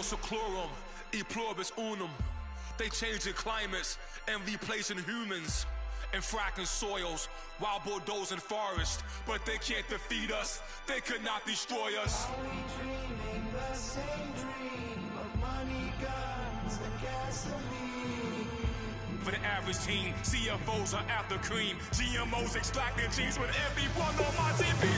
seclorum, e pluribus unum. They changing climates and replacing humans and fracking soils while bulldozing forests. But they can't defeat us, they could not destroy us. Are we dreaming the same dream of money, guns, and gasoline? For the average teen, CFOs are after cream. GMOs extracting genes with everyone on my TV.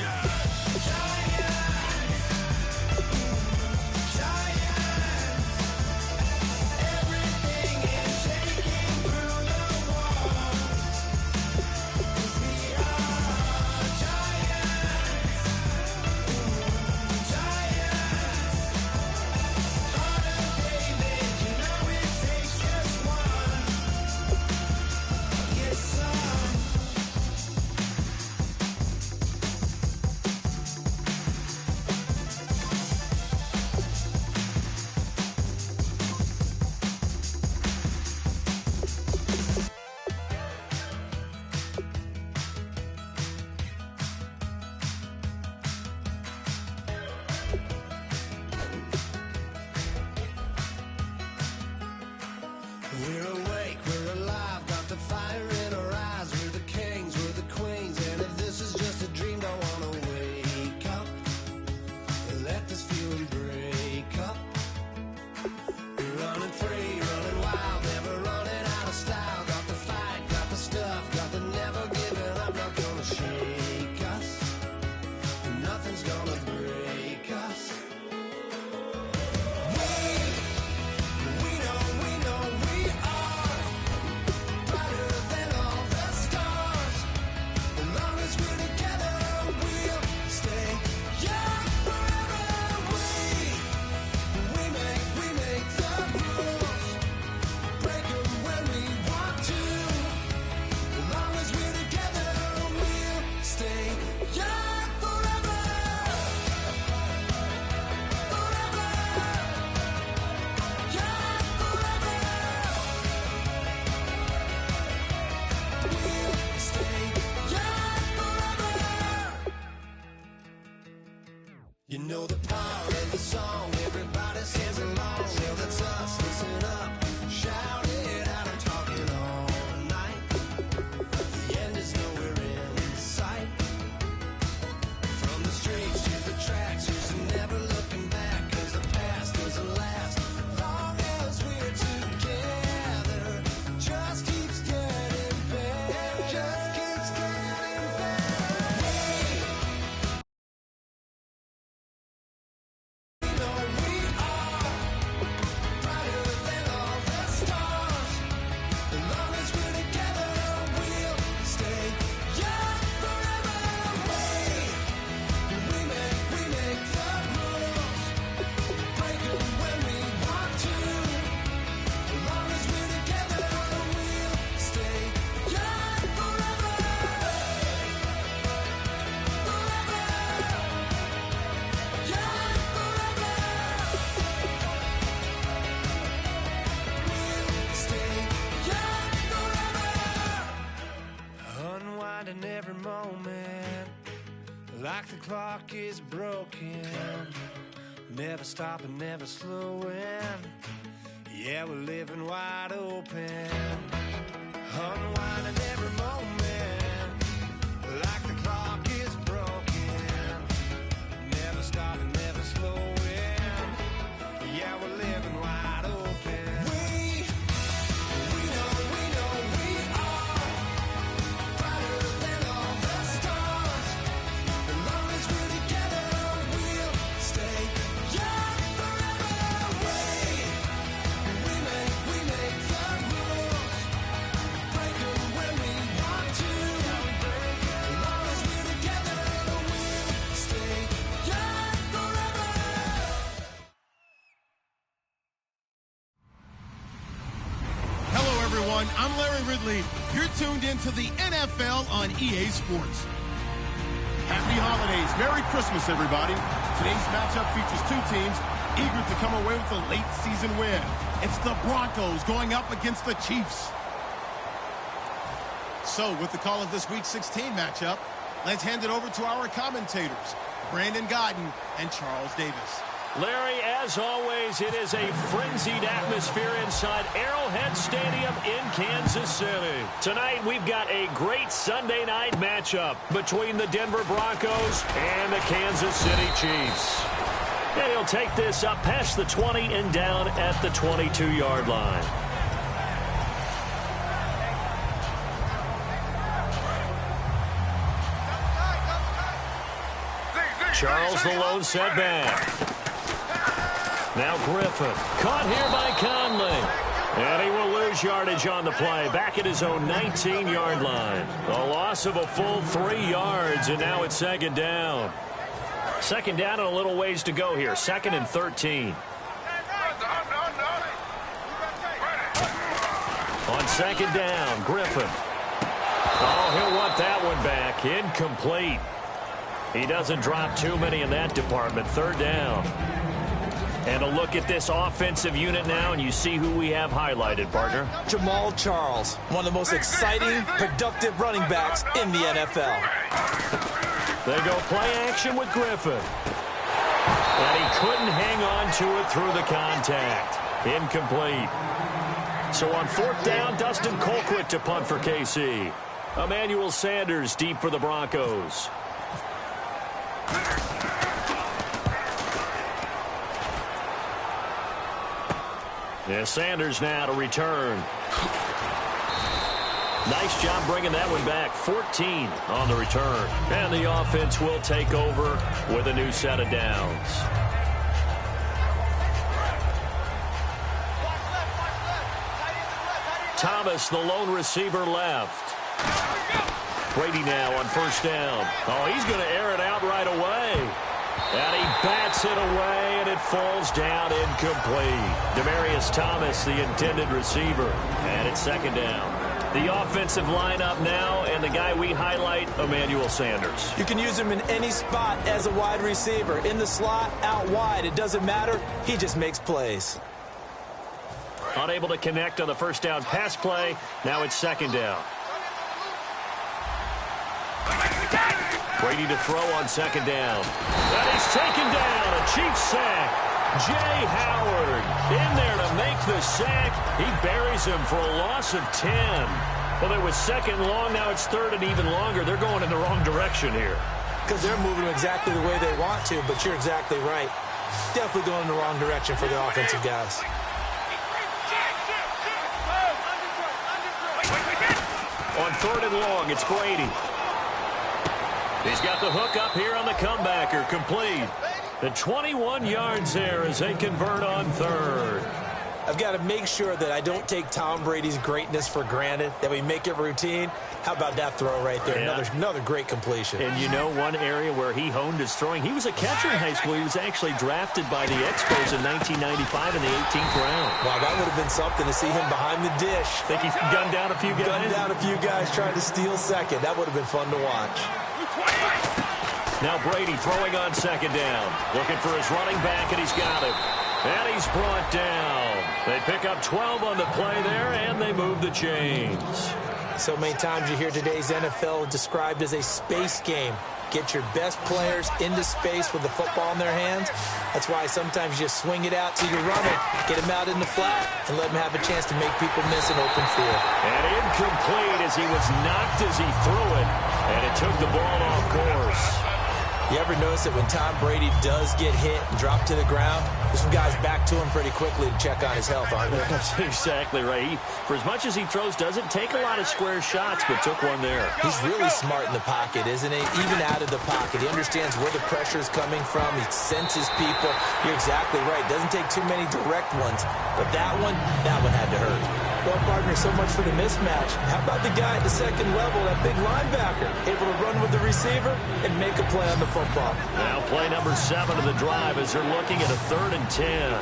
We're awake, we're alive, got the fire in our eyes. We're the kings, we're the queens, and if this is just a dream, don't wanna wake up. Let this feeling break up. We're running free, running wild, never running out of style. Got the fight, got the stuff, got the never giving up. Not gonna shake us, nothing's gonna break us. You know the power of the song, everybody sings along. Well, that's us, listen up, shout it out, I'm talking all night. The end is nowhere in sight. From the streets to the tracks, there's never looking back, cause the past doesn't last. Long as we're together, just keeps getting better, just keeps getting better. Unwinding every moment, like the clock is broken. Never stopping, never slowing. Yeah, we're living wide open. Unwinding every moment, like the clock is broken. Never stopping, never slowing. Yeah, we're living wide open. I'm Larry Ridley. You're tuned into the NFL on EA Sports. Happy holidays. Merry Christmas, everybody. Today's matchup features two teams eager to come away with a late season win. It's the Broncos going up against the Chiefs. So, with the call of this Week 16 matchup, let's hand it over to our commentators, Brandon Gaudin and Charles Davis. Larry, as always, it is a frenzied atmosphere inside Arrowhead Stadium in Kansas City. Tonight, we've got a great Sunday night matchup between the Denver Broncos and the Kansas City Chiefs. And he'll take this up past the 20 and down at the 22-yard line. Charles the lone setback. Now Griffin. Caught here by Conley. And he will lose yardage on the play. Back at his own 19-yard line. A loss of a full 3 yards, and now it's second down. Second down and a little ways to go here. 2nd and 13. On second down, Griffin. Oh, he'll want that one back. Incomplete. He doesn't drop too many in that department. Third down. And a look at this offensive unit now, and you see who we have highlighted, partner. Jamal Charles, one of the most exciting, productive running backs in the NFL. They go play action with Griffin. And he couldn't hang on to it through the contact. Incomplete. So on 4th down, Dustin Colquitt to punt for KC. Emmanuel Sanders deep for the Broncos. Yeah, Sanders now to return. Nice job bringing that one back. 14 on the return. And the offense will take over with a new set of downs. Thomas, the lone receiver, left. Brady now on 1st down. Oh, he's going to air it out right away. And he bats it away, and it falls down incomplete. Demaryius Thomas, the intended receiver. And it's second down. The offensive lineup now, and the guy we highlight, Emmanuel Sanders. You can use him in any spot as a wide receiver. In the slot, out wide, it doesn't matter. He just makes plays. Unable to connect on the 1st down pass play. Now it's second down. Brady to throw on second down. And he's taken down. A Chiefs sack. Jay Howard in there to make the sack. He buries him for a loss of 10. Well, it was 2nd and long. Now it's 3rd and even longer. They're going in the wrong direction here. Because they're moving exactly the way they want to, but you're exactly right. Definitely going in the wrong direction for the offensive guys. On 3rd and long, it's Brady. He's got the hook up here on the comebacker. Complete. The 21 yards there as they convert on 3rd. I've got to make sure that I don't take Tom Brady's greatness for granted, that we make it routine. How about that throw right there? Yeah. Another great completion. And you know one area where he honed his throwing? He was a catcher in high school. He was actually drafted by the Expos in 1995 in the 18th round. Wow, that would have been something to see him behind the dish. Think he gunned down a few guys? Gunned down a few guys trying to steal second. That would have been fun to watch. Now Brady throwing on second down. Looking for his running back, and he's got him. And he's brought down. They pick up 12 on the play there, and they move the chains. So many times you hear today's NFL described as a space game. Get your best players into space with the football in their hands. That's why sometimes you just swing it out to your runner, get him out in the flat, and let him have a chance to make people miss an open field. And incomplete as he was knocked as he threw it, and it took the ball off course. You ever notice that when Tom Brady does get hit and drop to the ground, there's some guys back to him pretty quickly to check on his health, aren't there? That's exactly right. For as much as he throws, doesn't take a lot of square shots, but took one there. He's really smart in the pocket, isn't he? Even out of the pocket. He understands where the pressure is coming from. He senses people. You're exactly right. Doesn't take too many direct ones. But that one had to hurt. Well, partner, so much for the mismatch. How about the guy at the second level, that big linebacker, able to run with the receiver and make a play on the football? Now play number 7 of the drive as they're looking at a 3rd and 10.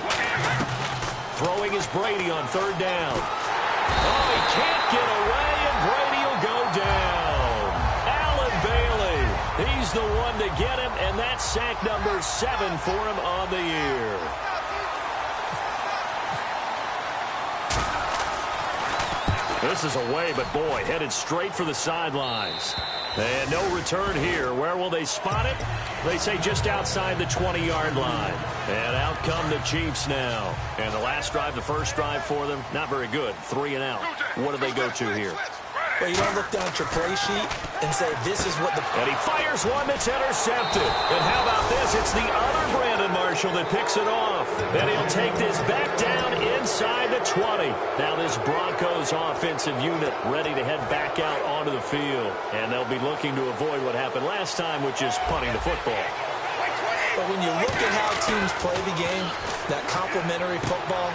Throwing is Brady on 3rd down. Oh, he can't get away, and Brady will go down. Allen Bailey, he's the one to get him, and that's sack number 7 for him on the year. This is away, but boy, headed straight for the sidelines. And no return here. Where will they spot it? They say just outside the 20-yard line. And out come the Chiefs now. And the last drive, the first drive for them, not very good. 3 and out. What do they go to here? Well, you don't look down at your play sheet and say, this is what the... And he fires one that's intercepted. And how about this? It's the other Brandon Marshall that picks it off. And he'll take this back down inside the 20. Now this Broncos offensive unit ready to head back out onto the field. And they'll be looking to avoid what happened last time, which is punting the football. But when you look at how teams play the game, that complementary football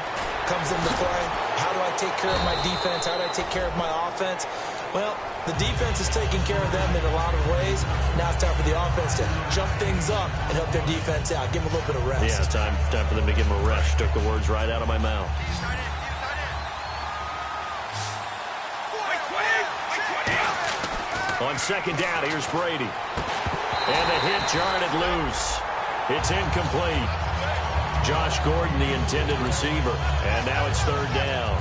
comes into play. How do I take care of my defense? How do I take care of my offense? Well, the defense is taking care of them in a lot of ways. Now it's time for the offense to jump things up and help their defense out. Give them a little bit of rest. Yeah, time for them to give them a rest. Took the words right out of my mouth. On second down, here's Brady. And the hit jarred it loose. It's incomplete. Josh Gordon, the intended receiver. And now it's third down.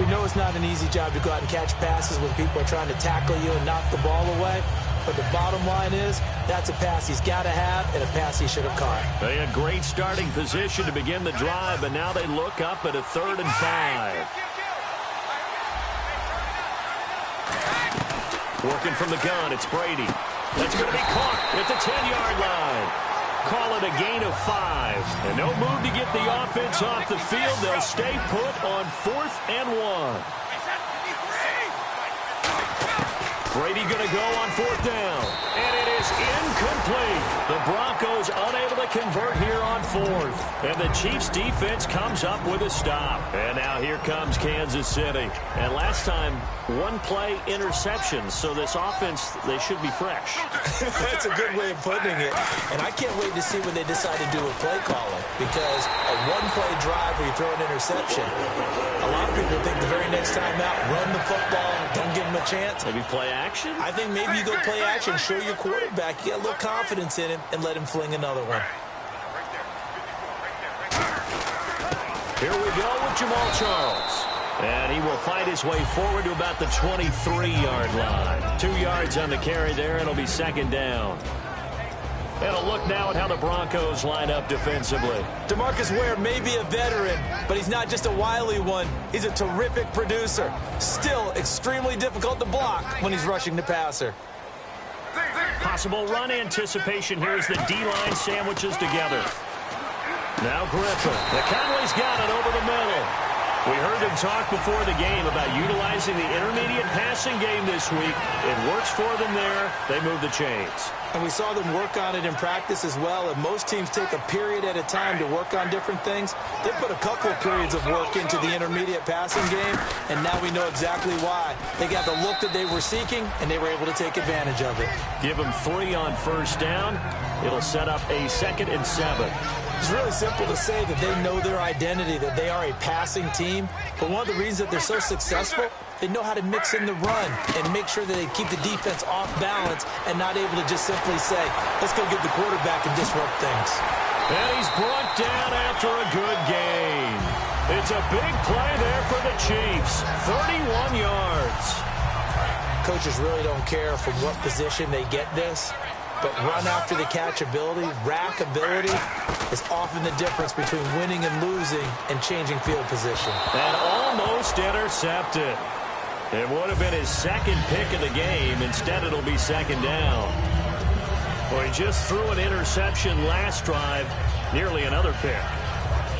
We know it's not an easy job to go out and catch passes when people are trying to tackle you and knock the ball away. But the bottom line is, that's a pass he's got to have and a pass he should have caught. They had great starting position to begin the drive, and now they look up at a 3rd and 5. Working from the gun, it's Brady. That's going to be caught at the 10-yard line. Call it a gain of 5. And no move to get the offense off the field. They'll stay put on 4th and 1. Brady going to go on 4th down. And it is incomplete. The Broncos unable to convert here on 4th. And the Chiefs defense comes up with a stop. And now here comes Kansas City. And last time, 1-play interception. So this offense, they should be fresh. That's a good way of putting it. And I can't wait to see when they decide to do a play calling. Because a 1-play drive where you throw an interception, a lot of people think the very next time out, run the football, don't give them a chance. Maybe play action? I think maybe you go play action, show your quarterback, you get a little confidence in him, and let him fling another one. Here we go with Jamal Charles. And he will fight his way forward to about the 23-yard line. 2 yards on the carry there, and it'll be 2nd down. And a look now at how the Broncos line up defensively. DeMarcus Ware may be a veteran, but he's not just a wily one. He's a terrific producer. Still extremely difficult to block when he's rushing the passer. Possible run anticipation here as the D-line sandwiches together. Now Griffin. The Cowboys got it over the middle. We heard them talk before the game about utilizing the intermediate passing game this week. It works for them there. They move the chains. And we saw them work on it in practice as well. And most teams take a period at a time to work on different things. They put a couple of periods of work into the intermediate passing game, and now we know exactly why. They got the look that they were seeking, and they were able to take advantage of it. Give them 3 on 1st down. It'll set up a 2nd and 7. It's really simple to say that they know their identity, that they are a passing team. But one of the reasons that they're so successful, they know how to mix in the run and make sure that they keep the defense off balance and not able to just simply say, let's go get the quarterback and disrupt things. And he's brought down after a good gain. It's a big play there for the Chiefs. 31 yards. Coaches really don't care from what position they get this. But run after the catch ability, rack ability is often the difference between winning and losing and changing field position. And almost intercepted. It would have been his 2nd pick of the game. Instead, it'll be 2nd down. Well, he just threw an interception last drive, nearly another pick.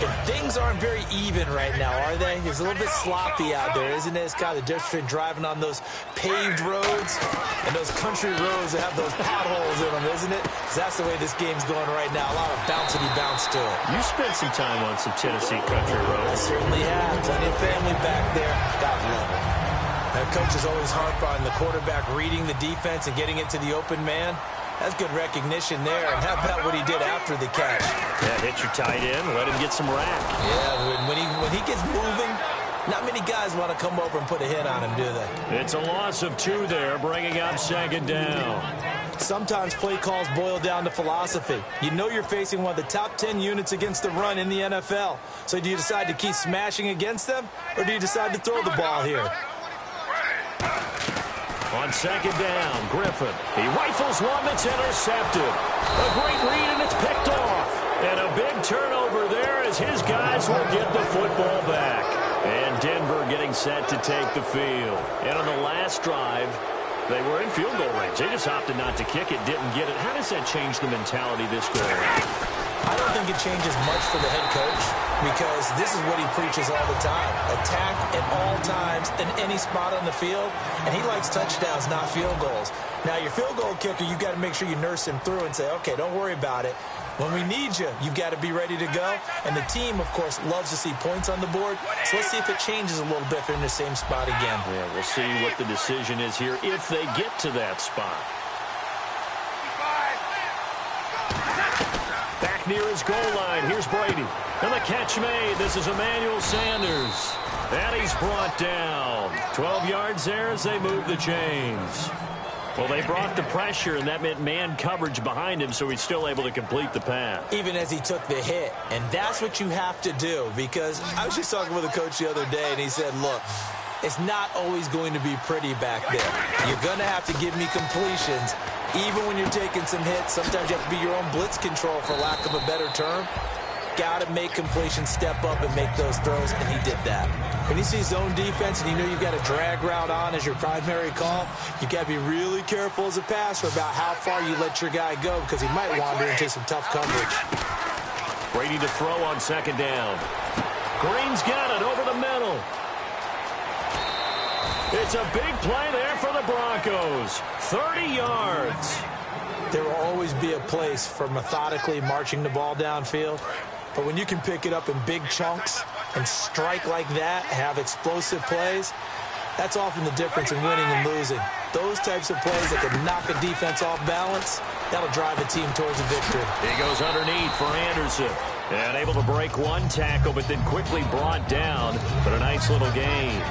And things aren't very even right now, are they? It's a little bit sloppy out there, isn't it? It's kind of the difference between driving on those paved roads and those country roads that have those potholes in them, isn't it? Because that's the way this game's going right now. A lot of bouncy bounce to it. You spent some time on some Tennessee country roads. I certainly have. Plenty of family back there. God love it. Now, coaches always harp on the quarterback reading the defense and getting it to the open man. That's good recognition there. And how about what he did after the catch? Yeah, hit your tight end, let him get some rack. Yeah, when he gets moving, not many guys want to come over and put a hit on him, do they? It's a loss of 2 there, bringing up 2nd down. Sometimes play calls boil down to philosophy. You know you're facing one of the top 10 units against the run in the NFL. So do you decide to keep smashing against them, or do you decide to throw the ball here? On second down, Griffin. He rifles one that's intercepted. A great read, and it's picked off. And a big turnover there as his guys will get the football back. And Denver getting set to take the field. And on the last drive, they were in field goal range. They just opted not to kick it, didn't get it. How does that change the mentality this go around? I don't think it changes much for the head coach because this is what he preaches all the time. Attack at all times in any spot on the field, and he likes touchdowns, not field goals. Now, your field goal kicker, you've got to make sure you nurse him through and say, okay, don't worry about it. When we need you, you've got to be ready to go. And the team, of course, loves to see points on the board. So let's see if it changes a little bit if they're in the same spot again. Yeah, we'll see what the decision is here if they get to that spot. Back near his goal line. Here's Brady. And the catch made. This is Emmanuel Sanders. And he's brought down. 12 yards there as they move the chains. Well, they brought the pressure, and that meant man coverage behind him, so he's still able to complete the pass. Even as he took the hit. And that's what you have to do, because I was just talking with a coach the other day, and he said, look, it's not always going to be pretty back there. You're going to have to give me completions. Even when you're taking some hits, sometimes you have to be your own blitz control, for lack of a better term. Got to make completions, step up and make those throws, and he did that. When you see zone defense and you know you've got a drag route on as your primary call, you've got to be really careful as a passer about how far you let your guy go because he might wander into some tough coverage. Brady to throw on second down. Green's got it over the middle. It's a big play there for the Broncos. 30 yards. There will always be a place for methodically marching the ball downfield. But when you can pick it up in big chunks and strike like that, have explosive plays, that's often the difference in winning and losing. Those types of plays that can knock a defense off balance, that'll drive a team towards a victory. He goes underneath for Anderson. And able to break one tackle, but then quickly brought down. But a nice little gain.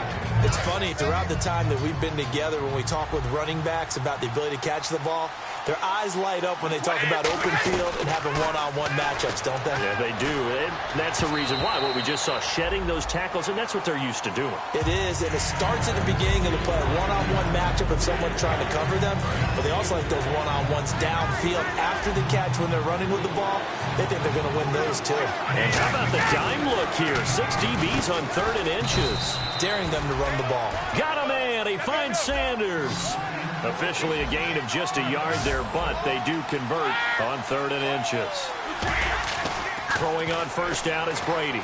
It's funny, throughout the time that we've been together, when we talk with running backs about the ability to catch the ball, their eyes light up when they talk about open field and having one-on-one matchups, don't they? Yeah, they do. And that's the reason why. What we just saw, shedding those tackles, and that's what they're used to doing. It is, and it starts at the beginning of the play. One-on-one matchup of someone trying to cover them, but they also like those one-on-ones downfield after the catch when they're running with the ball. They think they're going to win those, too. And how about the dime look here? 6 DBs on 3rd and inches. Daring them to run the ball. Got a man. He finds Sanders. Officially a gain of just a yard there, but they do convert on 3rd and inches. Throwing on first down is Brady.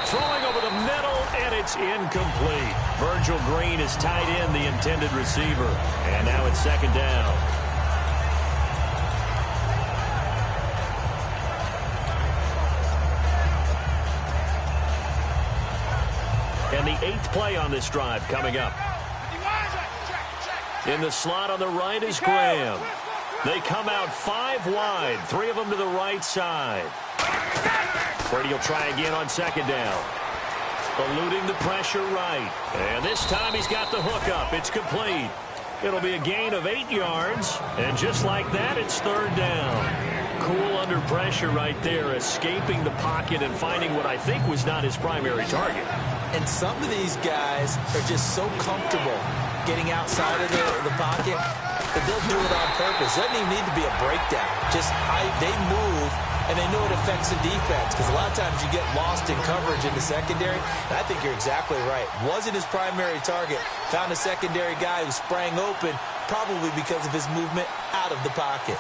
Throwing over the middle, and it's incomplete. Virgil Green is tied in, the intended receiver. And now it's second down. And the 8th play on this drive coming up. In the slot on the right is Graham. They come out 5 wide, 3 of them to the right side. Brady will try again on second down. Eluding the pressure right. And this time he's got the hook up. It's complete. It'll be a gain of 8 yards. And just like that, it's 3rd down. Cool under pressure right there, escaping the pocket and finding what I think was not his primary target. And some of these guys are just so comfortable getting outside of the pocket that they'll do it on purpose. It doesn't even need to be a breakdown. Just they move, and they know it affects the defense because a lot of times you get lost in coverage in the secondary. And I think you're exactly right. Wasn't his primary target. Found a secondary guy who sprang open, probably because of his movement out of the pocket.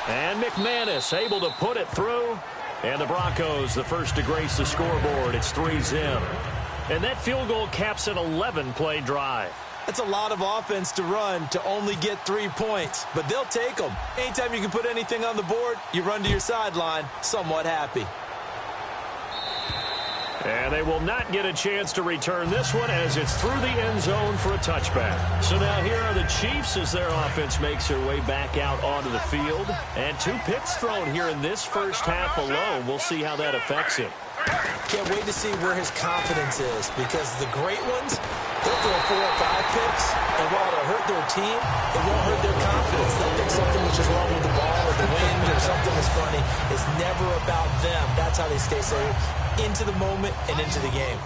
And McManus able to put it through. And the Broncos, the first to grace the scoreboard. It's 3-zip. And that field goal caps an 11-play drive. That's a lot of offense to run to only get 3 points, but they'll take them. Anytime you can put anything on the board, you run to your sideline somewhat happy. And they will not get a chance to return this one as it's through the end zone for a touchback. So now here are the Chiefs as their offense makes their way back out onto the field. And 2 picks thrown here in this first half alone. We'll see how that affects him. Can't wait to see where his confidence is because the great ones, they'll throw 4 or 5 picks, and while it'll hurt their team, it won't hurt their confidence. They'll think something was just wrong with the ball or the wind or something was funny. It's never about them. That's how they stay so into the moment and into the game.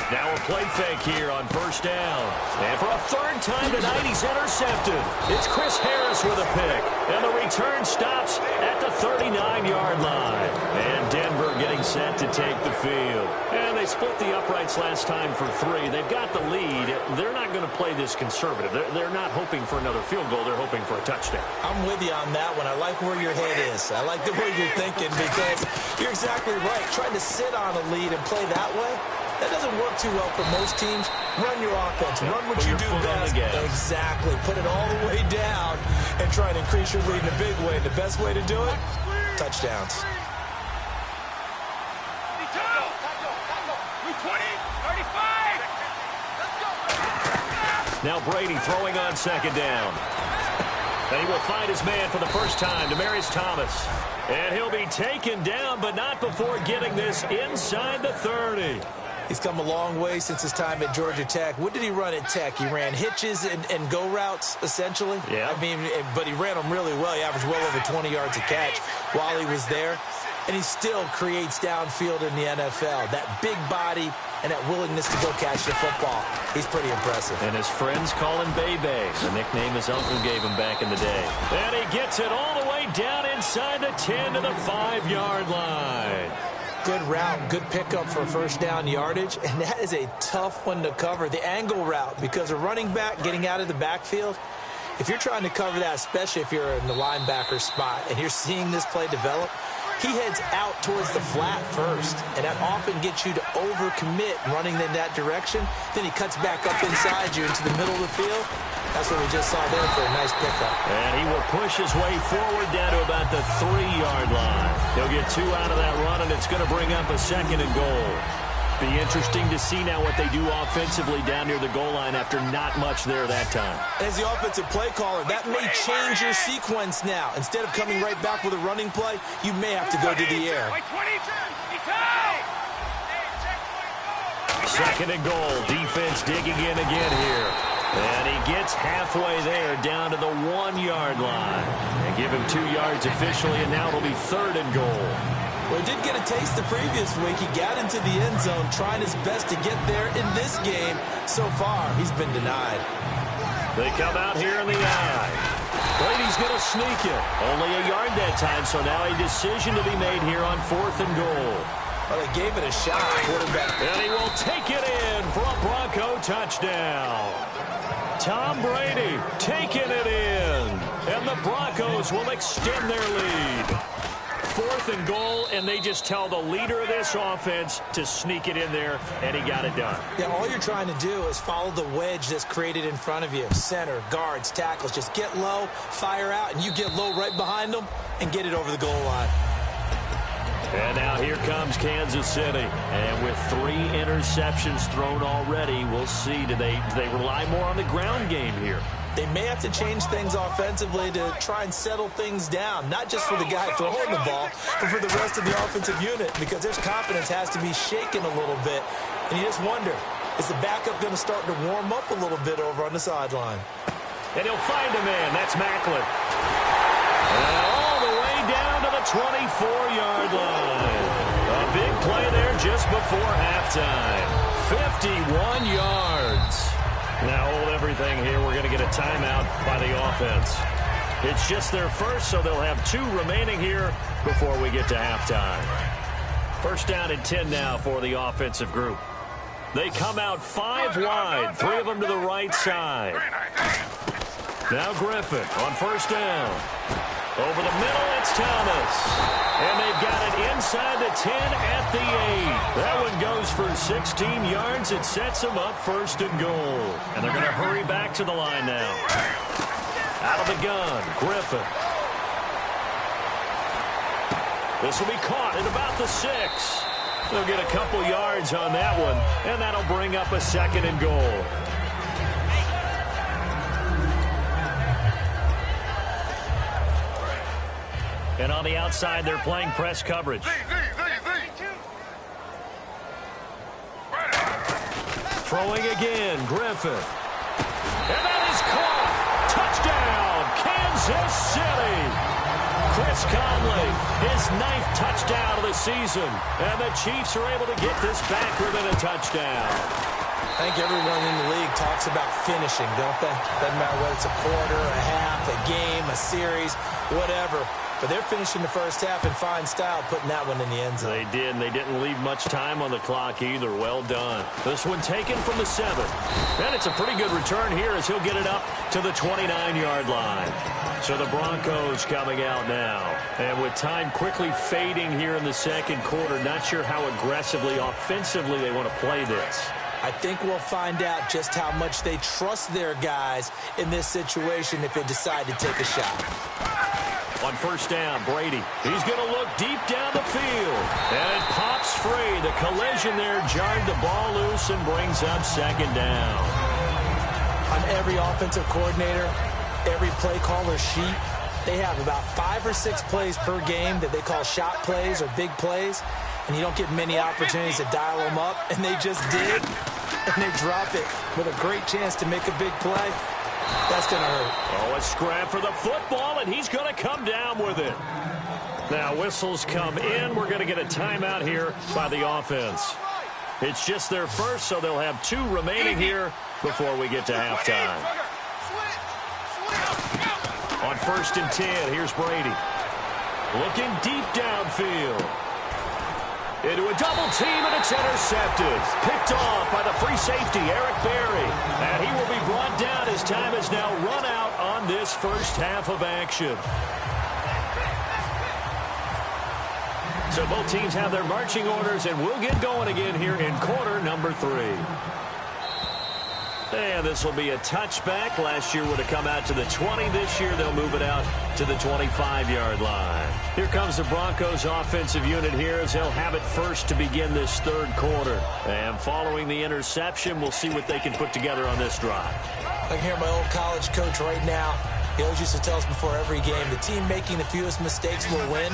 Now a play fake here on first down. And for a third time tonight, he's intercepted. It's Chris Harris with a pick. And the return stops at the 39-yard line. And Denver getting set to take the field. And they split the uprights last time for 3. They've got the lead. They're not going to play this conservative. They're not hoping for another field goal. They're hoping for a touchdown. I'm with you on that one. I like where your head is. I like the way you're thinking because you're exactly right. Trying to sit on a lead and play that way, that doesn't work too well for most teams. Run your offense. Run what you do best. Exactly. Put it all the way down and try to increase your lead in a big way. And the best way to do it, touchdowns. Now Brady throwing on second down. And he will find his man for the first time, Demaryius Thomas. And he'll be taken down, but not before getting this inside the 30. He's come a long way since his time at Georgia Tech. What did he run at Tech? He ran hitches and go routes, essentially. Yeah. I mean, but he ran them really well. He averaged well over 20 yards a catch while he was there. And he still creates downfield in the NFL. That big body and that willingness to go catch the football. He's pretty impressive. And his friends call him Bebe, the nickname his uncle gave him back in the day. And he gets it all the way down inside the 10 to the 5-yard line. Good route, good pickup for first down yardage, and that is a tough one to cover, the angle route, because a running back getting out of the backfield, if you're trying to cover that, especially if you're in the linebacker spot and you're seeing this play develop, he heads out towards the flat first, and that often gets you to overcommit running in that direction. Then he cuts back up inside you into the middle of the field. That's what we just saw there for a nice pickup. And he will push his way forward down to about the 3-yard line. He'll get 2 out of that run, and it's going to bring up a 2nd and goal. Be interesting to see now what they do offensively down near the goal line after not much there that time. As the offensive play caller, that may change your sequence now. Instead of coming right back with a running play, you may have to go to the air. 2nd and goal. Defense digging in again here. And he gets halfway there down to the 1-yard line. And give him 2 yards officially, and now it'll be 3rd and goal. Well, he did get a taste the previous week. He got into the end zone, trying his best to get there in this game. So far, he's been denied. They come out here in the eye. Brady's going to sneak it. Only a yard that time, so now a decision to be made here on 4th and goal. Well, they gave it a shot, quarterback. And he will take it in for a Bronco touchdown. Tom Brady taking it in. And the Broncos will extend their lead. 4th and goal, and they just tell the leader of this offense to sneak it in there, and he got it done. Yeah, all you're trying to do is follow the wedge that's created in front of you. Center, guards, tackles. Just get low, fire out, and you get low right behind them and get it over the goal line. And now here comes Kansas City. And with 3 interceptions thrown already, we'll see. Do they rely more on the ground game here? They may have to change things offensively to try and settle things down, not just for the guy throwing the ball, but for the rest of the offensive unit, because their confidence has to be shaken a little bit. And you just wonder, is the backup going to start to warm up a little bit over on the sideline? And he'll find a man. That's Macklin. And all the way down to the 24-yard line. A big play there just before halftime. 51 yards. Now hold everything here. We're going to get a timeout by the offense. It's just their first, so they'll have 2 remaining here before we get to halftime. First down and 10 now for the offensive group. They come out 5 wide, 3 of them to the right side. Now Griffin on first down. Over the middle, it's Thomas. And they've got it inside the 10 at the 8. That one goes for 16 yards. It sets them up 1st and goal. And they're going to hurry back to the line now. Out of the gun, Griffin. This will be caught at about the 6. They'll get a couple yards on that one, and that'll bring up a 2nd and goal. And on the outside, they're playing press coverage. Throwing again, Griffin. And that is caught. Touchdown, Kansas City. Chris Conley, his 9th touchdown of the season. And the Chiefs are able to get this back within a touchdown. I think everyone in the league talks about finishing, don't they? Doesn't matter whether it's a quarter, a half, a game, a series, whatever. But they're finishing the first half in fine style, putting that one in the end zone. They did, and they didn't leave much time on the clock either. Well done. This one taken from the 7. And it's a pretty good return here as he'll get it up to the 29-yard line. So the Broncos coming out now. And with time quickly fading here in the second quarter, not sure how aggressively, offensively they want to play this. I think we'll find out just how much they trust their guys in this situation if they decide to take a shot. On first down, Brady. He's going to look deep down the field. And it pops free. The collision there jarred the ball loose and brings up second down. On every offensive coordinator, every play caller sheet, they have about 5 or 6 plays per game that they call shot plays or big plays. And you don't get many opportunities to dial them up. And they just did. And they drop it with a great chance to make a big play. That's going to hurt. Oh, a scrap for the football, and he's going to come down with it. Now, whistles come in. We're going to get a timeout here by the offense. It's just their first, so they'll have 2 remaining here before we get to halftime. On first and 10, here's Brady. Looking deep downfield. Into a double team, and it's intercepted. Picked off by the free safety, Eric Berry. And he will be brought down as time has now run out on this first half of action. So both teams have their marching orders, and we'll get going again here in quarter number 3. And this will be a touchback. Last year would have come out to the 20. This year they'll move it out to the 25-yard line. Here comes the Broncos offensive unit here as they'll have it first to begin this third quarter. And following the interception, we'll see what they can put together on this drive. I can hear my old college coach right now. He always used to tell us before every game, the team making the fewest mistakes will win.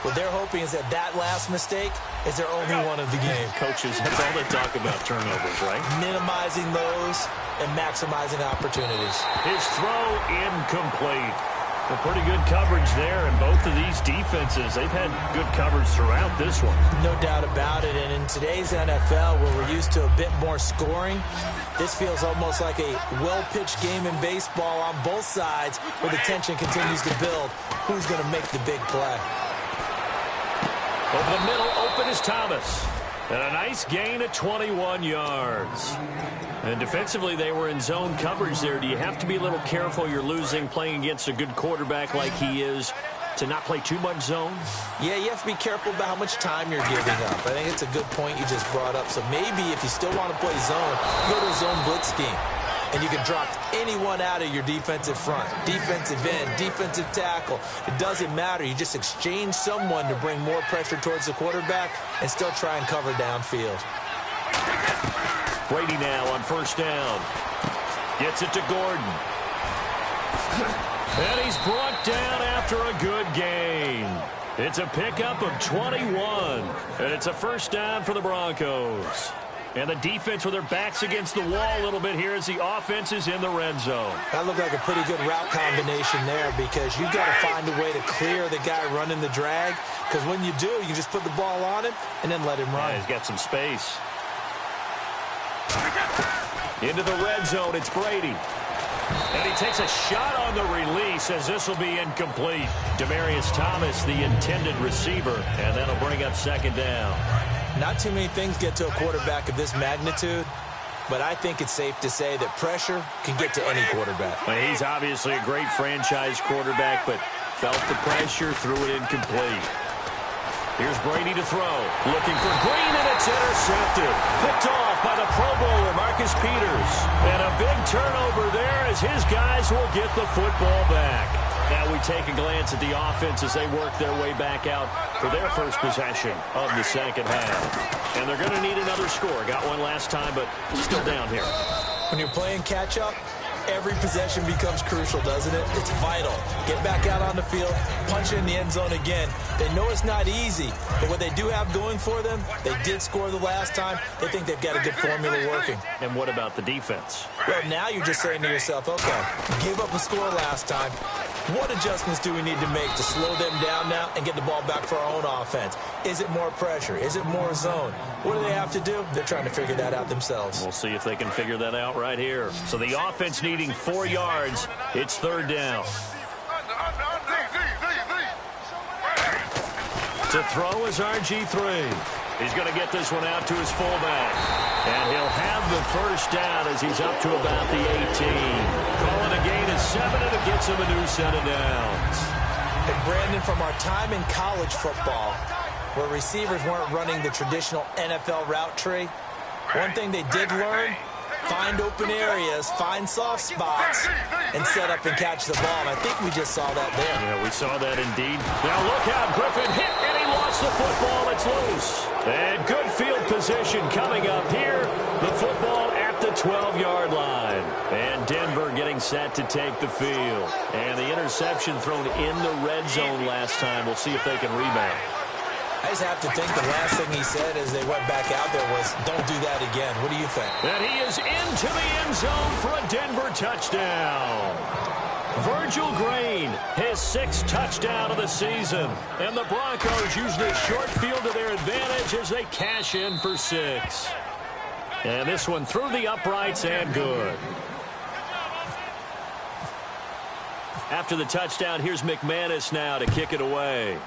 What they're hoping is that that last mistake is their only one of the game. Coaches, that's all they talk about, turnovers, right? Minimizing those and maximizing opportunities. His throw incomplete. A pretty good coverage there, and both of these defenses, they've had good coverage throughout this one. No doubt about it, and in today's NFL, where we're used to a bit more scoring, this feels almost like a well-pitched game in baseball on both sides, where the tension continues to build. Who's going to make the big play? Over the middle, open is Thomas. And a nice gain of 21 yards. And defensively, they were in zone coverage there. Do you have to be a little careful? You're losing playing against a good quarterback like he is to not play too much zone? Yeah, you have to be careful about how much time you're giving up. I think it's a good point you just brought up. So maybe if you still want to play zone, go to a zone blitz scheme. And you can drop anyone out of your defensive front, defensive end, defensive tackle. It doesn't matter. You just exchange someone to bring more pressure towards the quarterback and still try and cover downfield. Brady now on first down. Gets it to Gordon. And he's brought down after a good gain. It's a pickup of 21. And it's a first down for the Broncos. And the defense with their backs against the wall a little bit here as the offense is in the red zone. That looked like a pretty good route combination there because you've got to find a way to clear the guy running the drag. Because when you do, you can just put the ball on him and then let him run. Yeah, he's got some space. Into the red zone, it's Brady. And he takes a shot on the release as this will be incomplete. Demaryius Thomas, the intended receiver, and that'll bring up second down. Not too many things get to a quarterback of this magnitude, but I think it's safe to say that pressure can get to any quarterback. Well, he's obviously a great franchise quarterback, but felt the pressure, threw it incomplete. Here's Brady to throw. Looking for Green, and it's intercepted. Picked off by the Pro Bowler, Marcus Peters. And a big turnover there as his guys will get the football back. Now we take a glance at the offense as they work their way back out for their first possession of the second half. And they're going to need another score. Got one last time, but still down here. When you're playing catch-up, Every possession becomes crucial, doesn't it? It's vital. Get back out on the field, punch it in the end zone again. They know it's not easy, but what they do have going for them, they did score the last time. They think they've got a good formula working. And what about the defense? Well, now you're just saying to yourself, okay, give up a score last time. What adjustments do we need to make to slow them down now and get the ball back for our own offense? Is it more pressure? Is it more zone? What do they have to do? They're trying to figure that out themselves. We'll see if they can figure that out right here. So the offense needing 4 yards. It's third down. To throw is RG3. He's going to get this one out to his fullback. And he'll have the first down as he's up to about the 18. Calling a gain of 7, and it gets him a new set of downs. And Brandon, from our time in college football, where receivers weren't running the traditional NFL route tree, one thing they did learn, find open areas, find soft spots, and set up and catch the ball. And I think we just saw that there. Yeah, we saw that indeed. Now look out, Griffin hit, and he lost the football. It's loose. And good field position coming up here. The football at the 12-yard line. And Denver getting set to take the field. And the interception thrown in the red zone last time. We'll see if they can rebound. I just have to think the last thing he said as they went back out there was, don't do that again. What do you think? And he is into the end zone for a Denver touchdown. Virgil Green, his 6th touchdown of the season. And the Broncos use this short field to their advantage as they cash in for 6. And this one through the uprights and good. After the touchdown, here's McManus now to kick it away.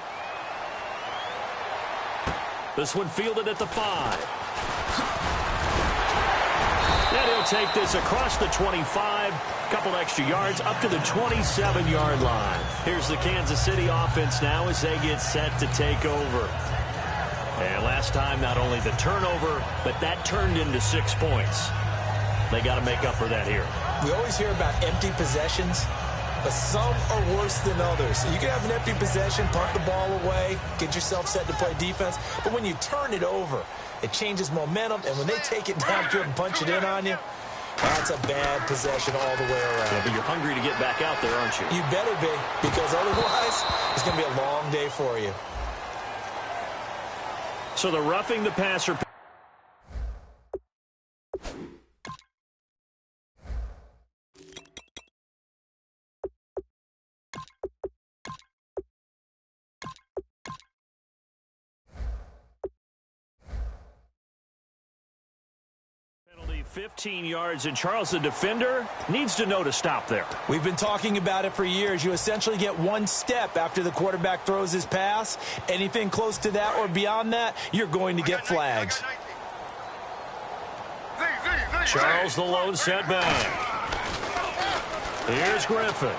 This one fielded at the 5. And he'll take this across the 25. Couple extra yards up to the 27-yard line. Here's the Kansas City offense now as they get set to take over. And last time, not only the turnover, but that turned into 6 points. They got to make up for that here. We always hear about empty possessions, but some are worse than others. So you can have an empty possession, punt the ball away, get yourself set to play defense. But when you turn it over, it changes momentum. And when they take it down here and punch it in on you, that's a bad possession all the way around. Yeah, but you're hungry to get back out there, aren't you? You better be, because otherwise it's going to be a long day for you. So the roughing the passer. Penalty 15 yards, and Charles, the defender, needs to know to stop there. We've been talking about it for years. You essentially get 1 step after the quarterback throws his pass. Anything close to that or beyond that, you're going to get flags. Charles, the lone setback. Here's Griffin.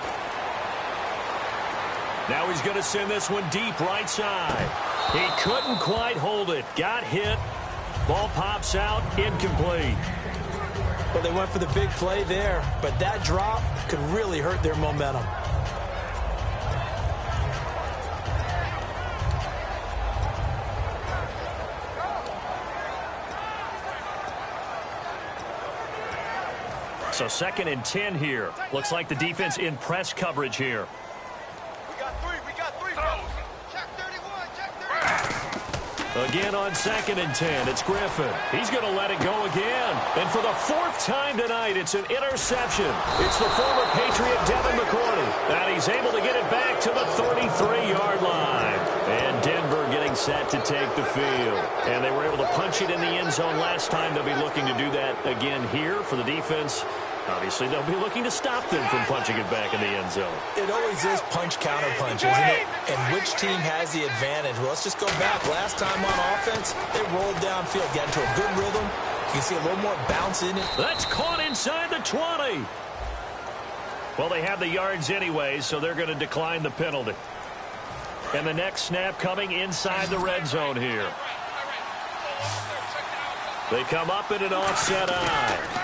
Now he's going to send this one deep right side. He couldn't quite hold it. Got hit. Ball pops out. Incomplete. Well, they went for the big play there, but that drop could really hurt their momentum. So 2nd and 10 here. Looks like the defense in press coverage here. Again on 2nd and 10, it's Griffin. He's going to let it go again. And for the 4th time tonight, it's an interception. It's the former Patriot Devin McCourty. And he's able to get it back to the 33-yard line. And Denver getting set to take the field. And they were able to punch it in the end zone last time. They'll be looking to do that again here for the defense. Obviously, they'll be looking to stop them from punching it back in the end zone. It always is punch-counter-punch, isn't it? And which team has the advantage? Well, let's just go back. Last time on offense, they rolled downfield, got into a good rhythm. You can see a little more bounce in it. That's caught inside the 20. Well, they have the yards anyway, so they're going to decline the penalty. And the next snap coming inside the red zone here. They come up in an offset eye.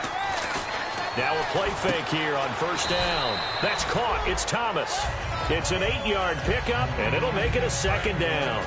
Now a play fake here on 1st down. That's caught. It's Thomas. It's an 8-yard pickup, and it'll make it a 2nd down.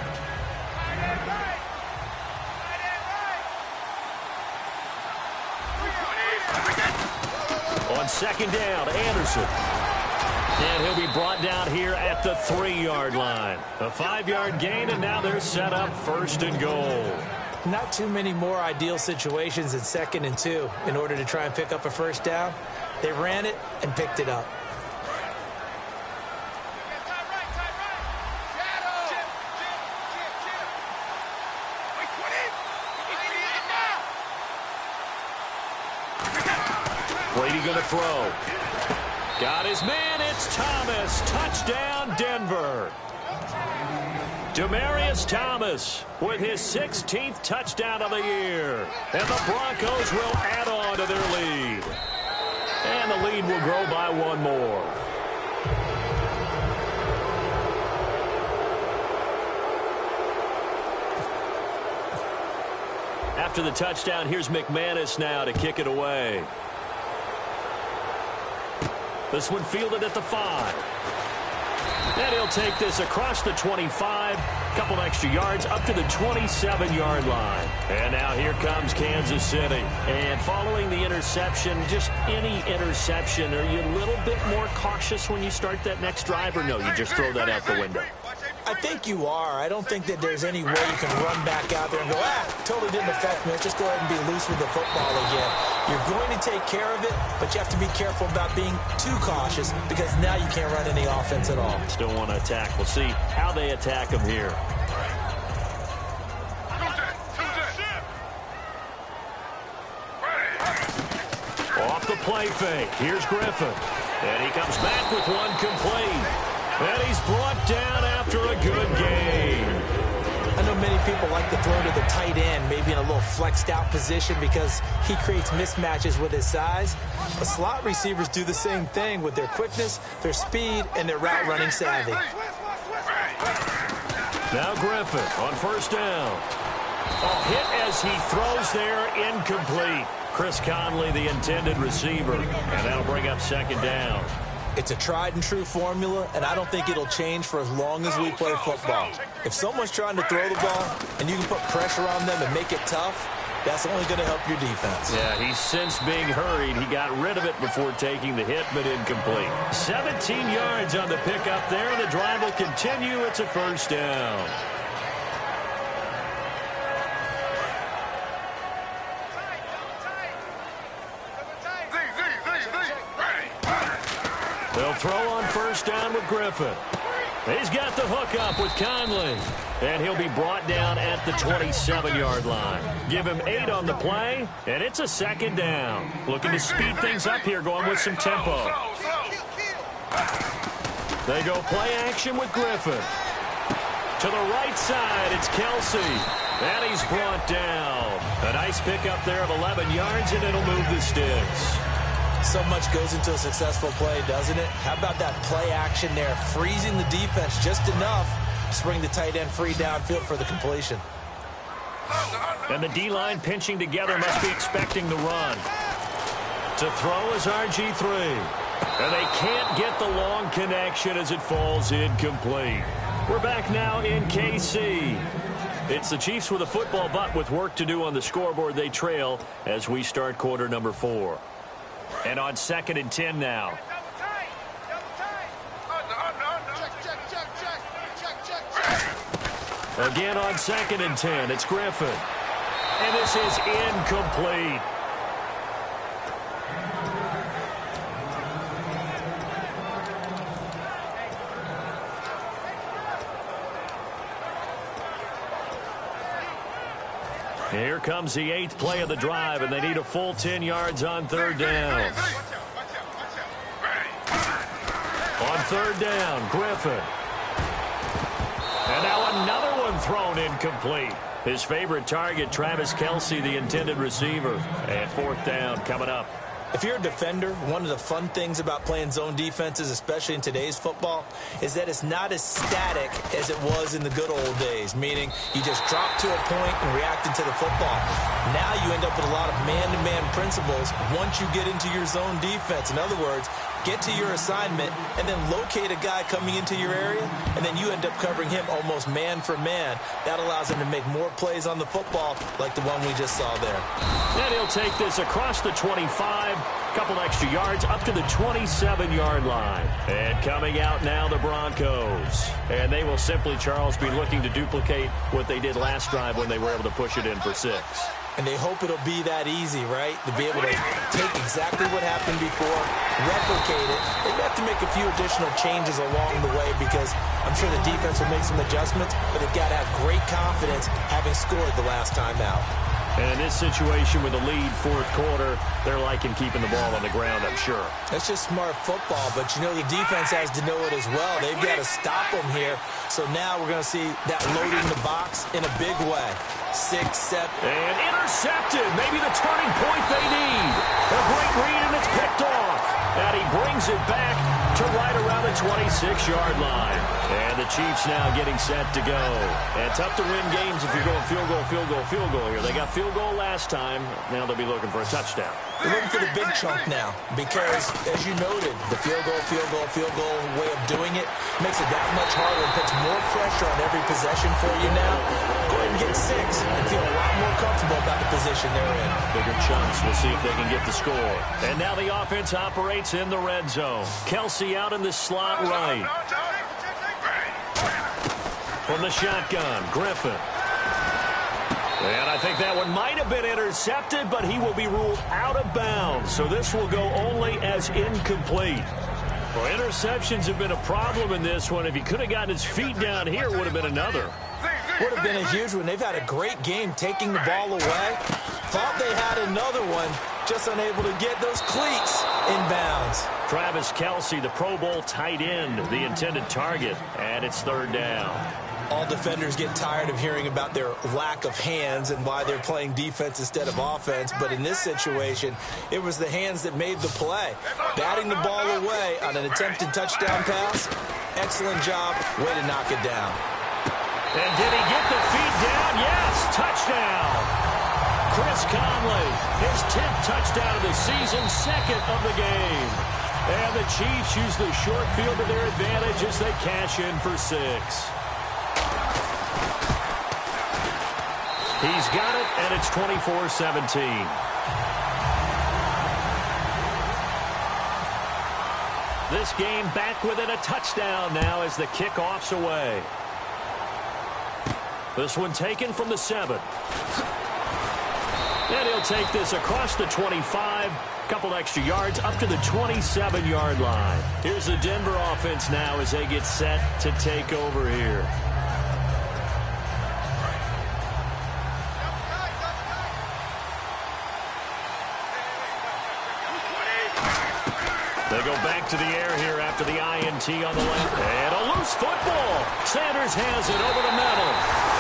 On On second down, Anderson. And he'll be brought down here at the 3-yard line. A 5-yard gain, and now they're set up 1st and goal. Not too many more ideal situations in 2nd and 2 in order to try and pick up a 1st down. They ran it and picked it up. Brady going to throw. Got his man. It's Thomas. Touchdown, Denver. Demaryius Thomas with his 16th touchdown of the year. And the Broncos will add on to their lead. And the lead will grow by 1 more. After the touchdown, here's McManus now to kick it away. This one fielded at the 5. And he'll take this across the 25. Couple extra yards up to the 27-yard line. And now here comes Kansas City. And following the interception, just any interception, are you a little bit more cautious when you start that next drive, or no, you just throw that out the window? I think you are. I don't think that there's any way you can run back out there and go, totally didn't affect me. Let's just go ahead and be loose with the football again. You're going to take care of it, but you have to be careful about being too cautious because now you can't run any offense at all. Still want to attack. We'll see how they attack him here. Off the play fake. Here's Griffin. And he comes back with one complete. And he's brought down after a good game. I know many people like to throw to the tight end, maybe in a little flexed out position because he creates mismatches with his size. But slot receivers do the same thing with their quickness, their speed, and their route running savvy. Now Griffin on 1st down. A hit as he throws there, incomplete. Chris Conley, the intended receiver, and that'll bring up 2nd down. It's a tried-and-true formula, and I don't think it'll change for as long as we play football. If someone's trying to throw the ball and you can put pressure on them and make it tough, that's only going to help your defense. Yeah, he's since being hurried. He got rid of it before taking the hit, but incomplete. 17 yards on the pickup there. The drive will continue. It's a 1st down. They'll throw on 1st down with Griffin. He's got the hook up with Conley. And he'll be brought down at the 27-yard line. Give him 8 on the play, and it's a 2nd down. Looking to speed things up here, going with some tempo. They go play action with Griffin. To the right side, it's Kelsey. And he's brought down. A nice pickup there of 11 yards, and it'll move the sticks. So much goes into a successful play, doesn't it? How about that play action there, freezing the defense just enough to bring the tight end free downfield for the completion. And the D-line pinching together must be expecting the run. To throw is RG3. And they can't get the long connection as it falls incomplete. We're back now in KC. It's the Chiefs with a football, but with work to do on the scoreboard, they trail as we start quarter number 4. And on 2nd and 10 now. Again on 2nd and 10, it's Griffin. And this is incomplete. Here comes the 8th play of the drive, and they need a full 10 yards on 3rd down. On 3rd down, Griffin. And now another one thrown incomplete. His favorite target, Travis Kelsey, the intended receiver. And 4th down coming up. If you're a defender, one of the fun things about playing zone defenses, especially in today's football, is that it's not as static as it was in the good old days, meaning you just drop to a point and react into the football. Now you end up with a lot of man-to-man principles once you get into your zone defense. In other words, get to your assignment, and then locate a guy coming into your area, and then you end up covering him almost man for man. That allows him to make more plays on the football like the one we just saw there. And he'll take this across the 25, couple extra yards up to the 27-yard line. And coming out now, the Broncos. And they will simply, Charles, be looking to duplicate what they did last drive when they were able to push it in for 6. And they hope it'll be that easy, right? To be able to take exactly what happened before, replicate it. They have to make a few additional changes along the way because I'm sure the defense will make some adjustments, but they've got to have great confidence having scored the last time out. And in this situation with the lead fourth quarter, they're liking keeping the ball on the ground, I'm sure. That's just smart football, but you know the defense has to know it as well. They've got to stop them here. So now we're going to see that loading the box in a big way. 6, 7. And intercepted. Maybe the turning point they need. A great read, and it's picked off. And he brings it back to right around the 26-yard line. And the Chiefs now getting set to go. And tough to win games if you're going field goal, field goal, field goal here. They got field goal last time. Now they'll be looking for a touchdown. They're looking for the big chunk now because, as you noted, the field goal way of doing it makes it that much harder and puts more pressure on every possession for you now. Go ahead and get 6 and feel a lot more comfortable about the position they're in. Bigger chunks. We'll see if they can get the score. And now the offense operates in the red zone. Kelsey out in the slot right. From the shotgun, Griffin. And I think that one might have been intercepted, but he will be ruled out of bounds. So this will go only as incomplete. Well, interceptions have been a problem in this one. If he could have gotten his feet down here, it would have been another. Would have been a huge one. They've had a great game taking the ball away. Thought they had another one, just unable to get those cleats in bounds. Travis Kelsey, the Pro Bowl tight end, the intended target, and it's third down. All defenders get tired of hearing about their lack of hands and why they're playing defense instead of offense. But in this situation, it was the hands that made the play. Batting the ball away on an attempted touchdown pass. Excellent job. Way to knock it down. And did he get the feet down? Yes, touchdown. Chris Conley, his 10th touchdown of the season, 2nd of the game. And the Chiefs use the short field to their advantage as they cash in for 6. He's got it, and it's 24-17. This game back within a touchdown now as the kickoff's away. This one taken from the 7. And he'll take this across the 25. Couple extra yards up to the 27-yard line. Here's the Denver offense now as they get set to take over here. They go back to the air here after the INT on the left. And a loose football. Sanders has it over the middle.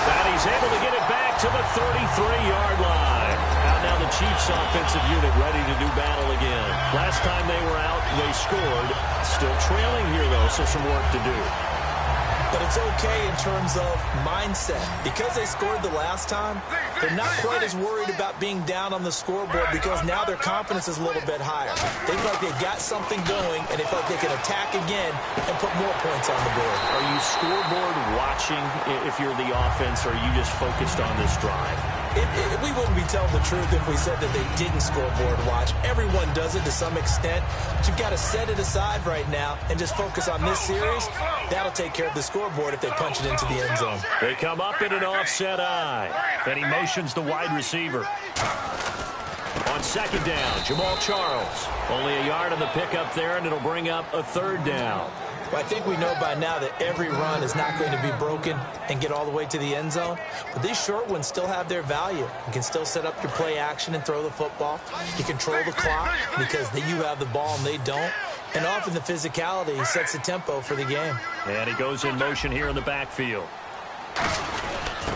And he's able to get it back to the 33-yard line. Out now the Chiefs offensive unit ready to do battle again. Last time they were out, they scored. Still trailing here, though, so some work to do. But it's okay in terms of mindset. Because they scored the last time, they're not quite as worried about being down on the scoreboard because now their confidence is a little bit higher. They feel like they've got something going, and they feel like they can attack again and put more points on the board. Are you scoreboard watching if you're the offense, or are you just focused on this drive? We wouldn't be telling the truth if we said that they didn't scoreboard watch. Everyone does it to some extent. But you've got to set it aside right now and just focus on this series. That'll take care of the scoreboard if they punch it into the end zone. They come up in an offset eye. And he motions the wide receiver. On second down, Jamal Charles. Only a yard on the pickup there, and it'll bring up a third down. Well, I think we know by now that every run is not going to be broken and get all the way to the end zone. But these short ones still have their value. You can still set up your play action and throw the football. You control the clock because you have the ball and they don't. And often the physicality sets the tempo for the game. And he goes in motion here in the backfield.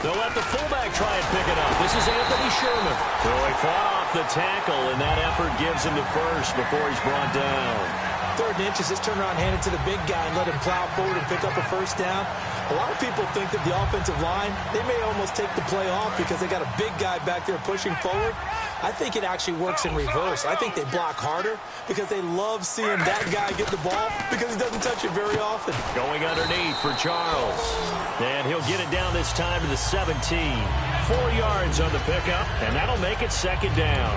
They'll let the fullback try and pick it up. This is Anthony Sherman. So he fought off the tackle, and that effort gives him the first before he's brought down. 3rd and inches, just turn around, hand it to the big guy, and let him plow forward and pick up a first down. A lot of people think that the offensive line, they may almost take the play off because they got a big guy back there pushing forward. I think it actually works in reverse. I think they block harder because they love seeing that guy get the ball because he doesn't touch it very often. Going underneath for Charles. And he'll get it down this time to the 17. 4 yards on the pickup, and that'll make it 2nd down.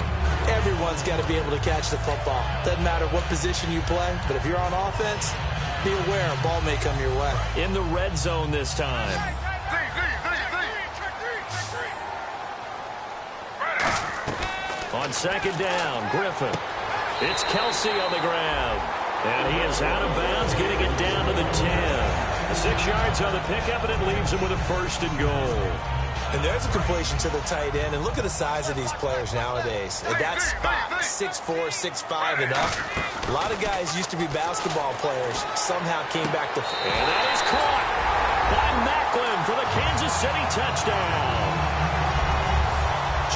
Everyone's got to be able to catch the football. Doesn't matter what position you play, but if you're on offense, be aware a ball may come your way. In the red zone this time. On 2nd down, Griffin. It's Kelsey on the ground. And he is out of bounds, getting it down to the 10. 6 yards on the pickup, and it leaves him with a 1st and goal. And there's a completion to the tight end. And look at the size of these players nowadays. At that spot, 6'4", 6'5", and up. A lot of guys used to be basketball players. Somehow came back to... And that is caught by Maclin for the Kansas City touchdown.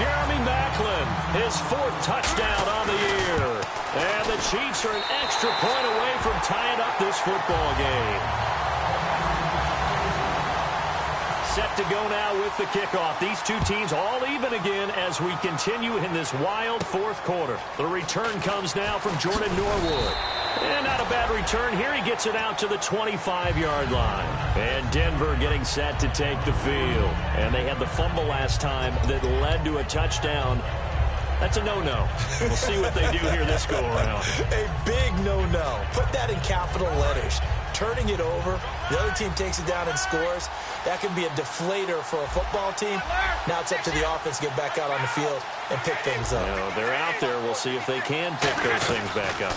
Jeremy Maclin, his 4th touchdown on the year. And the Chiefs are an extra point away from tying up this football game. Set to go now with the kickoff. These two teams all even again as we continue in this wild 4th quarter. The return comes now from Jordan Norwood. And not a bad return here. He gets it out to the 25-yard line. And Denver getting set to take the field. And they had the fumble last time that led to a touchdown. That's a no-no. We'll see what they do here this go-around. A big no-no. Put that in capital letters. Turning it over, the other team takes it down and scores. That can be a deflator for a football team. Now it's up to the offense to get back out on the field and pick things up. They're out there. We'll see if they can pick those things back up.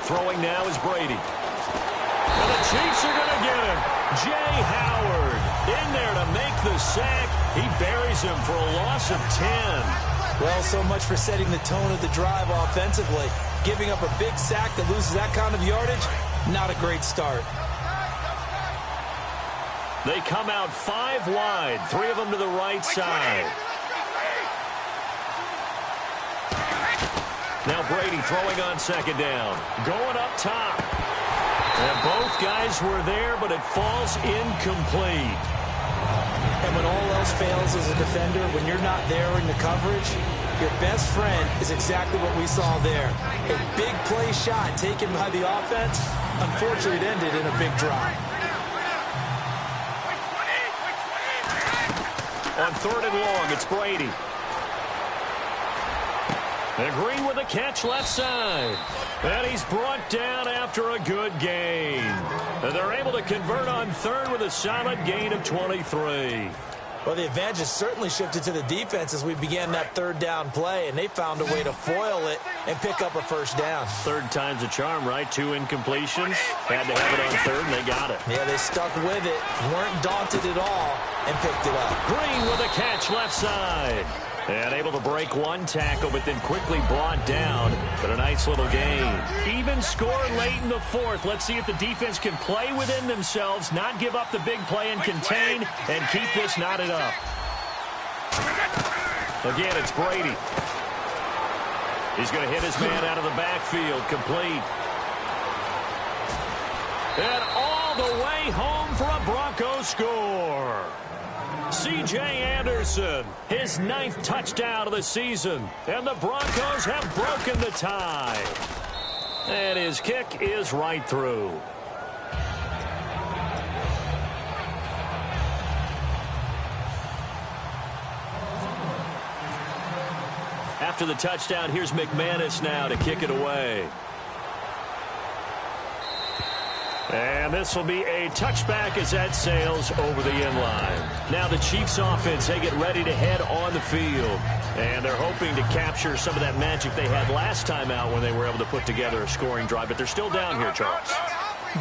Throwing now is Brady. And the Chiefs are going to get him. Jay Howard in there to make the sack. He buries him for a loss of 10. Well, so much for setting the tone of the drive offensively. Giving up a big sack that loses that kind of yardage, not a great start. They come out 5 wide, 3 of them to the right side. Now Brady throwing on 2nd down. Going up top. And both guys were there, but it falls incomplete. And when all else fails as a defender, when you're not there in the coverage, your best friend is exactly what we saw there. A big play shot taken by the offense. Unfortunately, it ended in a big drop. On 3rd and long, it's Brady. And Green with a catch left side. And he's brought down after a good gain. And they're able to convert on 3rd with a solid gain of 23. Well, the advantage has certainly shifted to the defense as we began that 3rd down play, and they found a way to foil it and pick up a 1st down. 3rd time's a charm, right? 2 incompletions. Had to have it on 3rd, and they got it. Yeah, they stuck with it, weren't daunted at all, and picked it up. Green with a catch left side. And able to break one tackle, but then quickly brought down. But a nice little gain. Even score late in the 4th. Let's see if the defense can play within themselves, not give up the big play and contain, and keep this knotted up. Again, it's Brady. He's going to hit his man out of the backfield. Complete. And all the way home for a Broncos score. C.J. Anderson, his 9th touchdown of the season. And the Broncos have broken the tie. And his kick is right through. After the touchdown, here's McManus now to kick it away. And this will be a touchback as that sails over the end line. Now the Chiefs offense, they get ready to head on the field. And they're hoping to capture some of that magic they had last time out when they were able to put together a scoring drive. But they're still down here, Charles.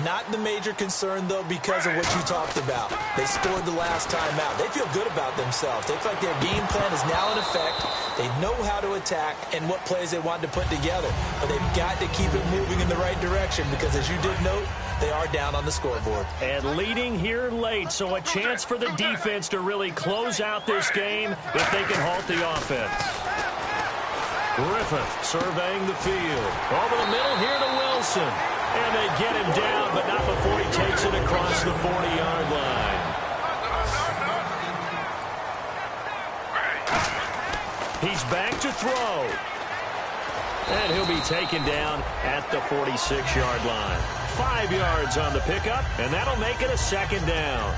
Not the major concern, though, because of what you talked about. They scored the last time out. They feel good about themselves. They feel like their game plan is now in effect. They know how to attack and what plays they want to put together. But they've got to keep it moving in the right direction because, as you did note, they are down on the scoreboard. And leading here late, so a chance for the defense to really close out this game if they can halt the offense. Griffith surveying the field. Over the middle here to Wilson. And they get him down, but not before he takes it across the 40-yard line. He's back to throw. And he'll be taken down at the 46-yard line. 5 yards on the pickup, and that'll make it a second down.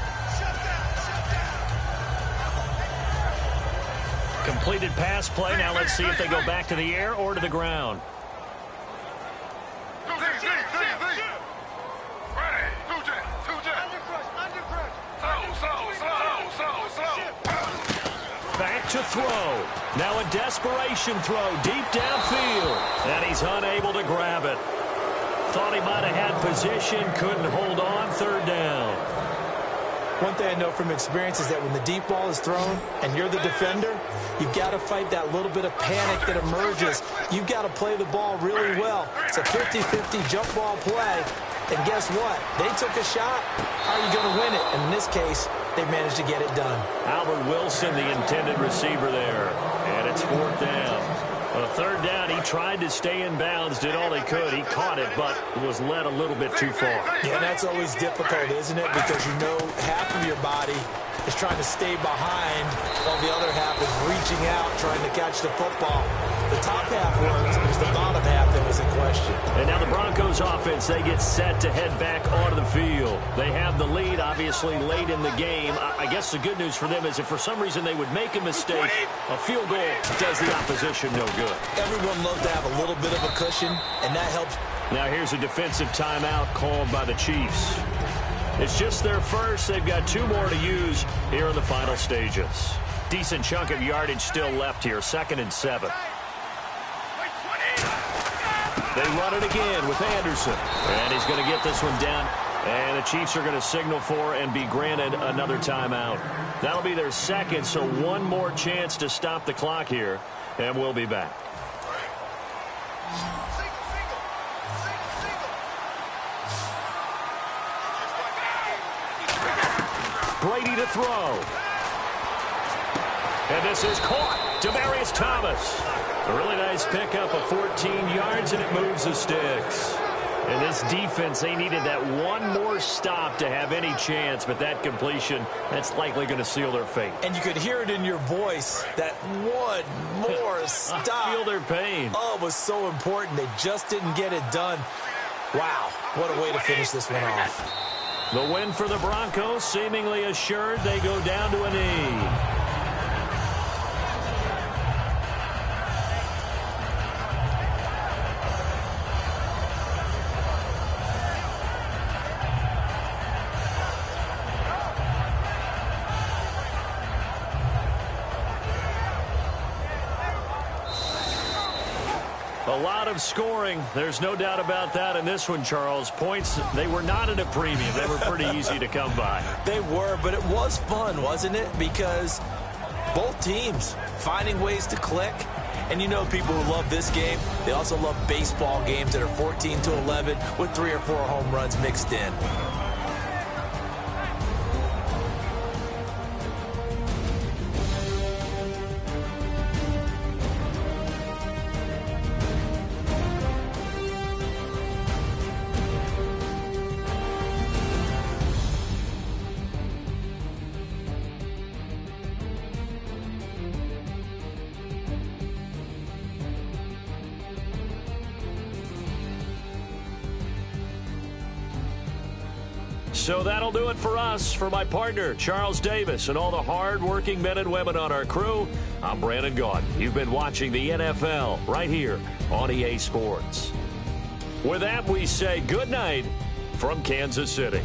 Completed pass play. Now let's see if they go back to the air or to the ground. Back to throw. Now a desperation throw deep downfield. And he's unable to grab it. Thought he might have had position, couldn't hold on. Third down. One thing I know from experience is that when the deep ball is thrown and you're the defender, you've got to fight that little bit of panic that emerges. You've got to play the ball really well. It's a 50-50 jump ball play. And guess what? They took a shot. How are you going to win it? And in this case, they managed to get it done. Albert Wilson, the intended receiver there. And it's fourth down. A third down, he tried to stay in bounds, did all he could. He caught it, but was led a little bit too far. Yeah, that's always difficult, isn't it? Because you know half of your body is trying to stay behind while the other half is reaching out, trying to catch the football. The top half works. It was the bottom half that was in question. And now the Broncos offense, they get set to head back onto the field. They have the lead, obviously, late in the game. I guess the good news for them is if for some reason they would make a mistake, a field goal does the opposition no good. Everyone loves to have a little bit of a cushion, and that helps. Now here's a defensive timeout called by the Chiefs. It's just their first. They've got 2 more to use here in the final stages. Decent chunk of yardage still left here. 2nd and 7. They run it again with Anderson. And he's going to get this one down. And the Chiefs are going to signal for and be granted another timeout. That'll be their second, so one more chance to stop the clock here. And we'll be back. Brady to throw. And this is caught. Demaryius Thomas. A really nice pickup of 14 yards, and it moves the sticks. And this defense, they needed that one more stop to have any chance, but that completion, that's likely going to seal their fate. And you could hear it in your voice, that one more stop. I feel their pain. Oh, it was so important. They just didn't get it done. Wow, what a way to finish this one off. The win for the Broncos, seemingly assured. They go down to a knee. A lot of scoring. There's no doubt about that in this one, Charles. Points, they were not at a premium. They were pretty easy to come by. They were, but it was fun, wasn't it? Because both teams finding ways to click. And you know people who love this game, they also love baseball games that are 14-11 with 3 or 4 home runs mixed in. So that'll do it for us. For my partner, Charles Davis, and all the hard-working men and women on our crew, I'm Brandon Gaudin. You've been watching the NFL right here on EA Sports. With that, we say good night from Kansas City.